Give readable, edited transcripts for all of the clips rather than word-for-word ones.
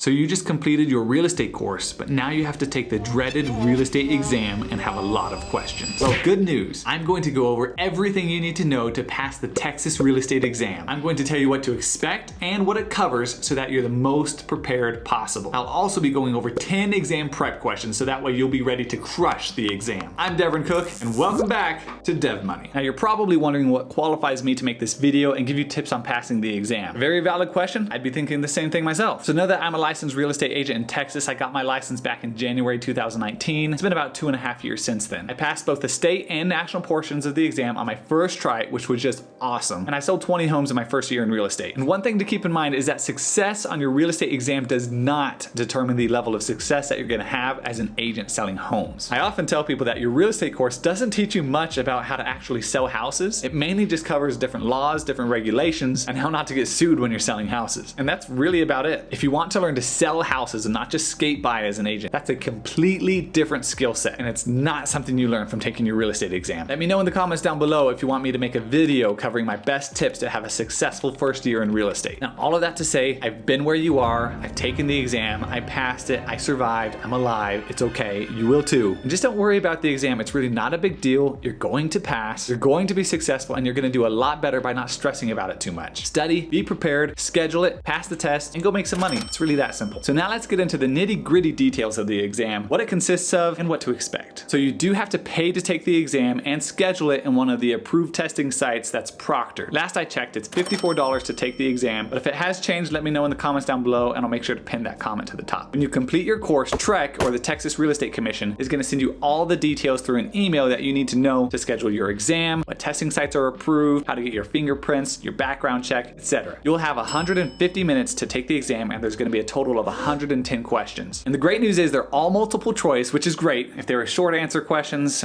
So you just completed your real estate course, but now you have to take the dreaded real estate exam and have a lot of questions. Well, good news. I'm going to go over everything you need to know to pass the Texas real estate exam. I'm going to tell you what to expect and what it covers so that you're the most prepared possible. I'll also be going over 10 exam prep questions so that way you'll be ready to crush the exam. I'm Devin Cook and welcome back to Dev Money. Now you're probably wondering what qualifies me to make this video and give you tips on passing the exam. Very valid question. I'd be thinking the same thing myself. So know that I'm a licensed real estate agent in Texas. I got my license back in January 2019. It's been about 2.5 years since then. I passed both the state and national portions of the exam on my first try, which was just awesome. And I sold 20 homes in my first year in real estate. And one thing to keep in mind is that success on your real estate exam does not determine the level of success that you're gonna have as an agent selling homes. I often tell people that your real estate course doesn't teach you much about how to actually sell houses. It mainly just covers different laws, different regulations, and how not to get sued when you're selling houses. And that's really about it. If you want to learn to sell houses and not just skate by as an agent, that's a completely different skill set, and it's not something you learn from taking your real estate exam. Let me know in the comments down below if you want me to make a video covering my best tips to have a successful first year in real estate. Now, all of that to say, I've been where you are, I've taken the exam, I passed it, I survived, I'm alive, it's okay, you will too. And just don't worry about the exam, it's really not a big deal. You're going to pass, you're going to be successful, and you're gonna do a lot better by not stressing about it too much. Study, be prepared, schedule it, pass the test, and go make some money. It's really that simple. So now let's get into the nitty-gritty details of the exam, what it consists of, and what to expect. So you do have to pay to take the exam and schedule it in one of the approved testing sites that's proctored. Last I checked, it's $54 to take the exam, but if it has changed, let me know in the comments down below and I'll make sure to pin that comment to the top. When you complete your course, TREC, or the Texas Real Estate Commission, is gonna send you all the details through an email that you need to know to schedule your exam, what testing sites are approved, how to get your fingerprints, your background check, etc. You'll have 150 minutes to take the exam, and there's gonna be a total of 110 questions. And the great news is they're all multiple choice, which is great. If they were short answer questions,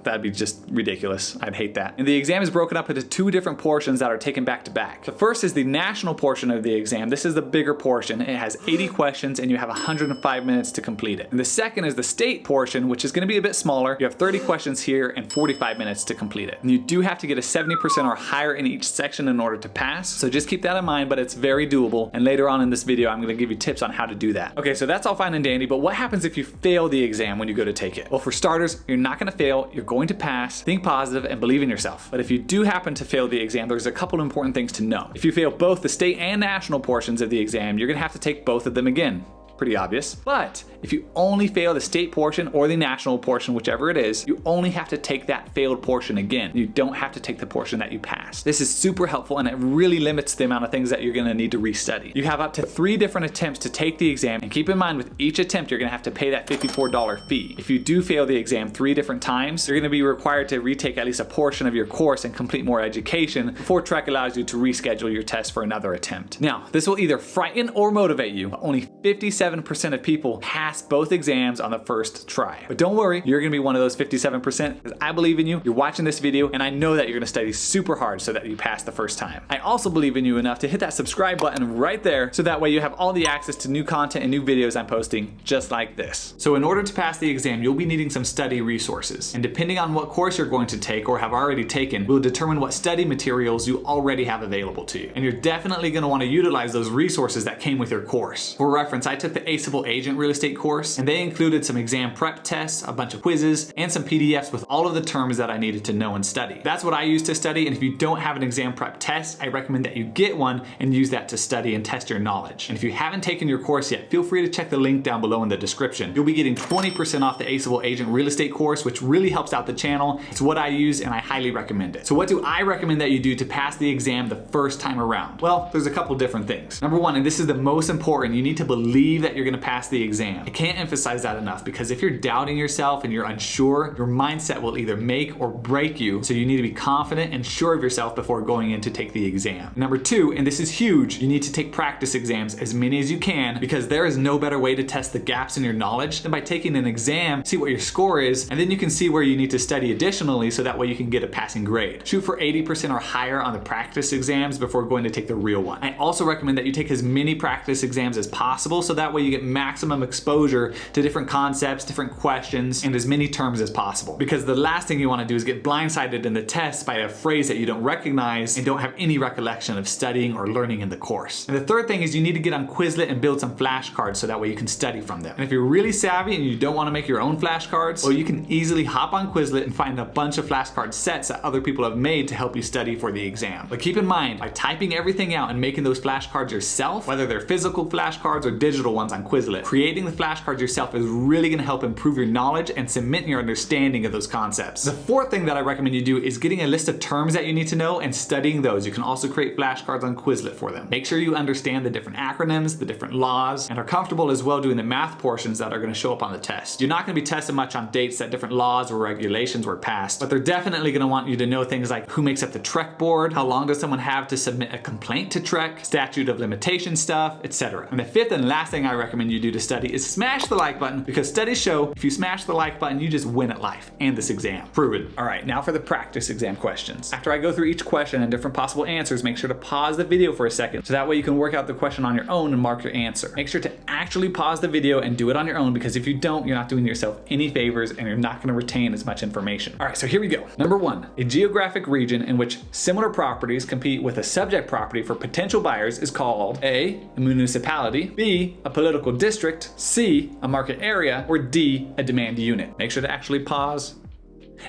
that'd be just ridiculous. I'd hate that. And the exam is broken up into two different portions that are taken back to back. The first is the national portion of the exam. This is the bigger portion. It has 80 questions and you have 105 minutes to complete it. And the second is the state portion, which is gonna be a bit smaller. You have 30 questions here and 45 minutes to complete it. And you do have to get a 70% or higher in each section in order to pass. So just keep that in mind, but it's very doable. And later on in this video, I'm gonna give you tips on how to do that. Okay, so that's all fine and dandy, but what happens if you fail the exam when you go to take it? Well, for starters, you're not gonna fail, you're going to pass. Think positive and believe in yourself. But if you do happen to fail the exam, there's a couple important things to know. If you fail both the state and national portions of the exam, you're gonna have to take both of them again. Pretty obvious. But if you only fail the state portion or the national portion, whichever it is, you only have to take that failed portion again. You don't have to take the portion that you passed. This is super helpful and it really limits the amount of things that you're gonna need to restudy. You have up to 3 different attempts to take the exam, and keep in mind with each attempt, you're gonna have to pay that $54 fee. If you do fail the exam 3 different times, you're gonna be required to retake at least a portion of your course and complete more education before TREC allows you to reschedule your test for another attempt. Now, this will either frighten or motivate you. Only 57% of people pass both exams on the first try. But don't worry, you're gonna be one of those 57% because I believe in you, you're watching this video, and I know that you're gonna study super hard so that you pass the first time. I also believe in you enough to hit that subscribe button right there so that way you have all the access to new content and new videos I'm posting just like this. So in order to pass the exam, you'll be needing some study resources. And depending on what course you're going to take or have already taken, will determine what study materials you already have available to you. And you're definitely gonna wanna utilize those resources that came with your course. For reference, I took the Aceable Agent Real Estate course, and they included some exam prep tests, a bunch of quizzes, and some PDFs with all of the terms that I needed to know and study. That's what I use to study, and if you don't have an exam prep test, I recommend that you get one and use that to study and test your knowledge. And if you haven't taken your course yet, feel free to check the link down below in the description. You'll be getting 20% off the Aceable Agent Real Estate course, which really helps out the channel. It's what I use and I highly recommend it. So what do I recommend that you do to pass the exam the first time around? Well, there's a couple different things. Number one, and this is the most important, you need to believe that you're gonna pass the exam. I can't emphasize that enough, because if you're doubting yourself and you're unsure, your mindset will either make or break you. So you need to be confident and sure of yourself before going in to take the exam. Number two, and this is huge, you need to take practice exams, as many as you can, because there is no better way to test the gaps in your knowledge than by taking an exam, see what your score is, and then you can see where you need to study additionally so that way you can get a passing grade. Shoot for 80% or higher on the practice exams before going to take the real one. I also recommend that you take as many practice exams as possible so that way way you get maximum exposure to different concepts, different questions, and as many terms as possible. Because the last thing you want to do is get blindsided in the test by a phrase that you don't recognize and don't have any recollection of studying or learning in the course. And the third thing is you need to get on Quizlet and build some flashcards so that way you can study from them. And if you're really savvy and you don't want to make your own flashcards, well, you can easily hop on Quizlet and find a bunch of flashcard sets that other people have made to help you study for the exam. But keep in mind, by typing everything out and making those flashcards yourself, whether they're physical flashcards or digital ones on Quizlet, creating the flashcards yourself is really going to help improve your knowledge and cement your understanding of those concepts. The fourth thing that I recommend you do is getting a list of terms that you need to know and studying those. You can also create flashcards on Quizlet for them. Make sure you understand the different acronyms, the different laws, and are comfortable as well doing the math portions that are going to show up on the test. You're not going to be tested much on dates that different laws or regulations were passed, but they're definitely going to want you to know things like who makes up the Trek board, how long does someone have to submit a complaint to Trek, statute of limitation stuff, etc. And the fifth and last thing I recommend you do to study is smash the like button, because studies show if you smash the like button, you just win at life and this exam. Proven. All right, now for the practice exam questions. After I go through each question and different possible answers, make sure to pause the video for a second so that way you can work out the question on your own and mark your answer. Make sure to actually pause the video and do it on your own, because if you don't, you're not doing yourself any favors and you're not going to retain as much information. All right, so here we go. Number one, a geographic region in which similar properties compete with a subject property for potential buyers is called A, a municipality, B, a political district, C, a market area, or D, a demand unit. Make sure to actually pause.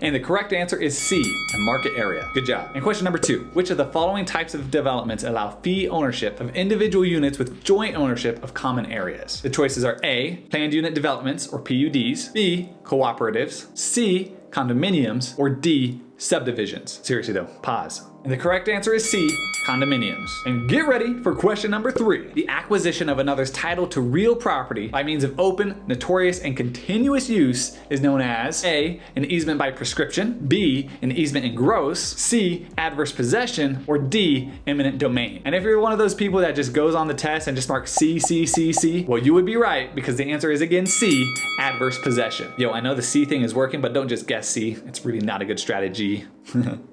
And the correct answer is C, a market area. Good job. And question number two, which of the following types of developments allow fee ownership of individual units with joint ownership of common areas? The choices are A, planned unit developments or PUDs, B, cooperatives, C, condominiums, or D, subdivisions. Seriously though, pause. And the correct answer is C, condominiums. And get ready for question number three. The acquisition of another's title to real property by means of open, notorious, and continuous use is known as A, an easement by prescription, B, an easement in gross, C, adverse possession, or D, eminent domain. And if you're one of those people that just goes on the test and just marks C, C, C, C, well, you would be right, because the answer is again C, adverse possession. Yo, I know the C thing is working, but don't just guess C. It's really not a good strategy.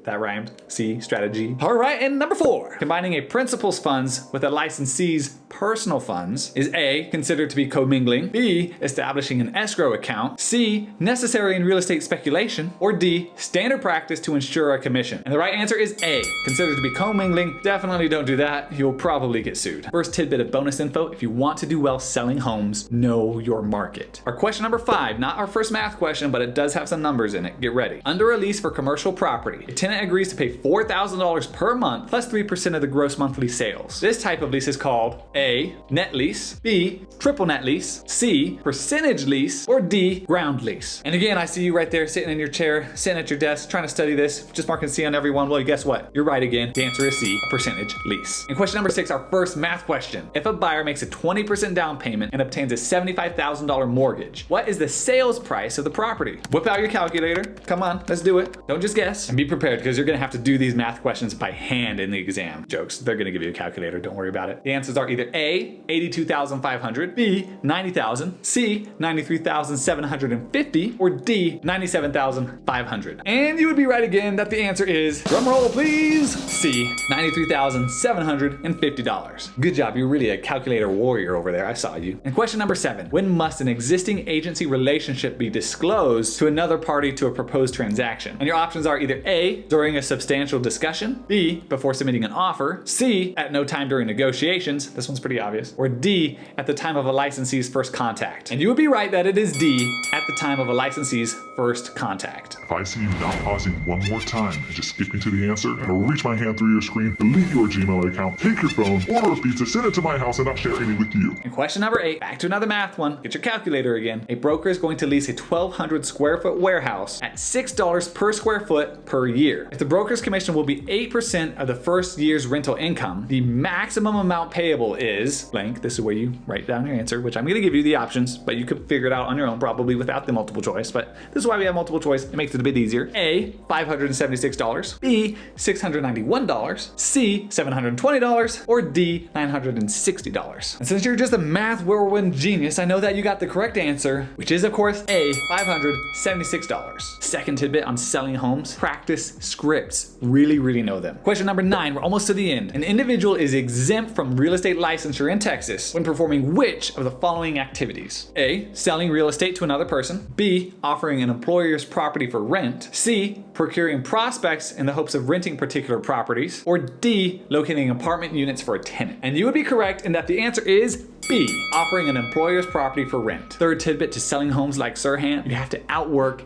That rhymed. C, strategy. All right, and number four. Combining a principal's funds with a licensee's personal funds is A, considered to be commingling, B, establishing an escrow account, C, necessary in real estate speculation, or D, standard practice to ensure a commission. And the right answer is A, considered to be commingling. Definitely don't do that. You'll probably get sued. First tidbit of bonus info, if you want to do well selling homes, know your market. Our question number five, not our first math question, but it does have some numbers in it. Get ready. Under a lease for commercial property, a tenant agrees to pay $4,000 per month plus 3% of the gross monthly sales. This type of lease is called A, net lease, B, triple net lease, C, percentage lease, or D, ground lease. And again, I see you right there sitting in your chair, sitting at your desk, trying to study this, just marking C on everyone. Well, guess what? You're right again. The answer is C, a percentage lease. And question number six, our first math question. If a buyer makes a 20% down payment and obtains a $75,000 mortgage, what is the sales price of the property? Whip out your calculator. Come on, let's do it. Don't just guess. And be prepared, because you're gonna have to do these math questions by hand in the exam. Jokes, they're gonna give you a calculator, don't worry about it. The answers are either A, 82,500, B, 90,000, C, 93,750, or D, 97,500. And you would be right again that the answer is, drum roll please, C, $93,750. Good job, you're really a calculator warrior over there, I saw you. And question number seven, when must an existing agency relationship be disclosed to another party to a proposed transaction? And your options are either A, during a substantial discussion, B, before submitting an offer, C, at no time during negotiations, this one's pretty obvious, or D, at the time of a licensee's first contact. And you would be right that it is D, at the time of a licensee's first contact. If I see you not pausing one more time and just skipping to the answer, and I'll reach my hand through your screen, delete your Gmail account, take your phone, order a pizza, send it to my house, and I'll share any with you. And question number eight, back to another math one. Get your calculator again. A broker is going to lease a 1,200 square foot warehouse at $6 per square foot per year. If the broker's commission will be 8% of the first year's rental income, the maximum amount payable is blank. This is where you write down your answer, which I'm going to give you the options, but you could figure it out on your own probably without the multiple choice. But this is why we have multiple choice. It makes it a bit easier. A, $576, B, $691, C, $720, or D, $960. And since you're just a math whirlwind genius, I know that you got the correct answer, which is of course A, $576. Second tidbit on selling homes, practice scripts. Really know them. Question number nine, we're almost to the end. An individual is exempt from real estate license licensure in Texas when performing which of the following activities? A. Selling real estate to another person. B. Offering an employer's property for rent. C. Procuring prospects in the hopes of renting particular properties. Or D. Locating apartment units for a tenant. And you would be correct in that the answer is B. Offering an employer's property for rent. Third tidbit to selling homes like Sirhan, you have to outwork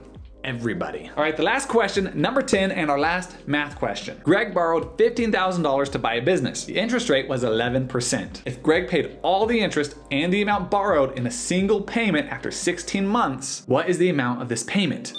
everybody. All right, the last question, number 10, and our last math question. Greg borrowed $15,000 to buy a business. The interest rate was 11%. If Greg paid all the interest and the amount borrowed in a single payment after 16 months, what is the amount of this payment?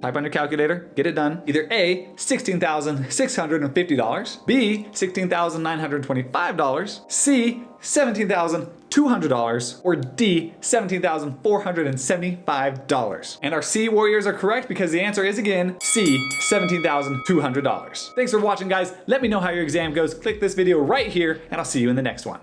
Type on your calculator, get it done. Either A, $16,650, B, $16,925, C, $17,200, or D, $17,475. And our C warriors are correct because the answer is again C, $17,200. Thanks for watching, guys. Let me know how your exam goes. Click this video right here and I'll see you in the next one.